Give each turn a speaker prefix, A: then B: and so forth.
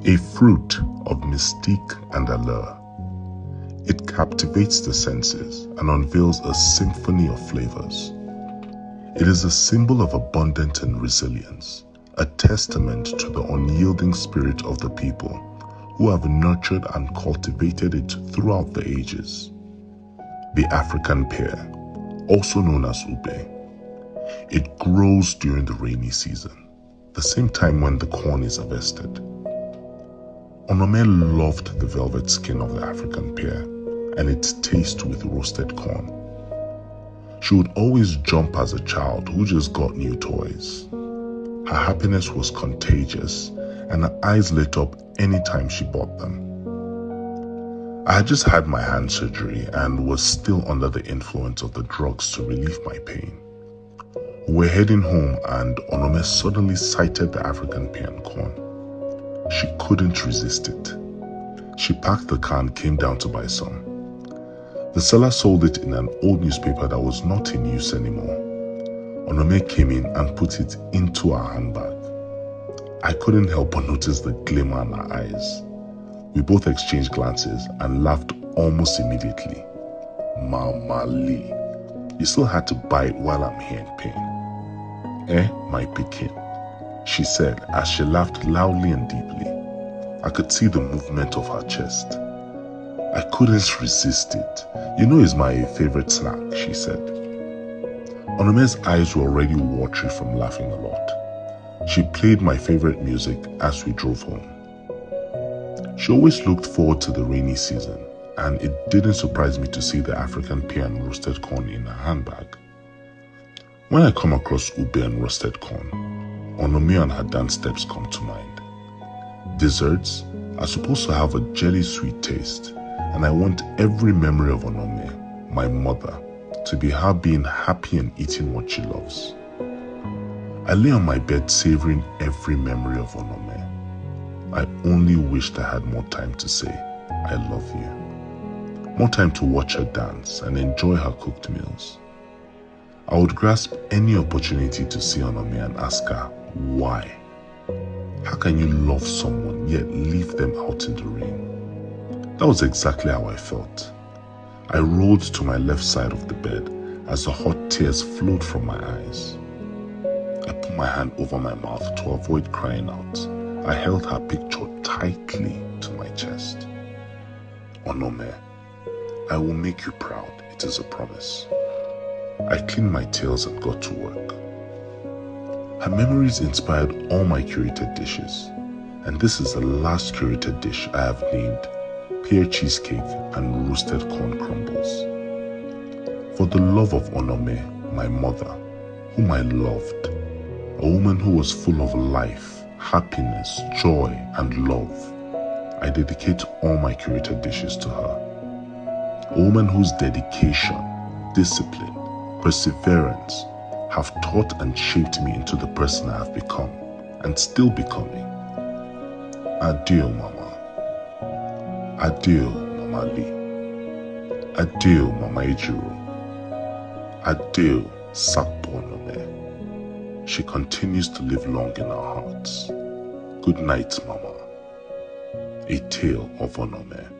A: a fruit of mystique and allure. It captivates the senses and unveils a symphony of flavors. It is a symbol of abundance and resilience, a testament to the unyielding spirit of the people who have nurtured and cultivated it throughout the ages. The African pear, also known as ube. It grows during the rainy season, the same time when the corn is harvested. Onome loved the velvet skin of the African pear and its taste with roasted corn. She would always jump as a child who just got new toys. Her happiness was contagious and her eyes lit up anytime she bought them. I had just had my hand surgery and was still under the influence of the drugs to relieve my pain. We were heading home and Onome suddenly sighted the African pear and corn. She couldn't resist it. She packed the car and came down to buy some. The seller sold it in an old newspaper that was not in use anymore. Onome came in and put it into her handbag. I couldn't help but notice the glimmer in her eyes. We both exchanged glances and laughed almost immediately. Mama Lee, you still had to buy it while I'm here in pain. My pikin, she said as she laughed loudly and deeply. I could see the movement of her chest. I couldn't resist it. You know it's my favorite snack, she said. Onome's eyes were already watery from laughing a lot. She played my favorite music as we drove home. She always looked forward to the rainy season, and it didn't surprise me to see the African pear and roasted corn in her handbag. When I come across ube and roasted corn, Onome and her dance steps come to mind. Desserts are supposed to have a jelly sweet taste, and I want every memory of Onome, my mother, to be her being happy and eating what she loves. I lay on my bed savoring every memory of Onome. I only wished I had more time to say, I love you. More time to watch her dance and enjoy her cooked meals. I would grasp any opportunity to see Onome and ask her, why? How can you love someone yet leave them out in the rain? That was exactly how I felt. I rolled to my left side of the bed as the hot tears flowed from my eyes. I put my hand over my mouth to avoid crying out. I held her picture tightly to my chest. Onome, I will make you proud, it is a promise. I cleaned my tails and got to work. Her memories inspired all my curated dishes, and this is the last curated dish I have named pear cheesecake and roasted corn crumbles. For the love of Onome, my mother, whom I loved, a woman who was full of life, happiness, joy, and love, I dedicate all my curated dishes to her. A woman whose dedication, discipline, perseverance have taught and shaped me into the person I have become and still becoming. Adieu, Mama. Adieu, Mama Lee. Adieu, Mama Ejiro. Adieu, Sakpo Onome. She continues to live long in our hearts. Good night, Mama. A Tale of Onome.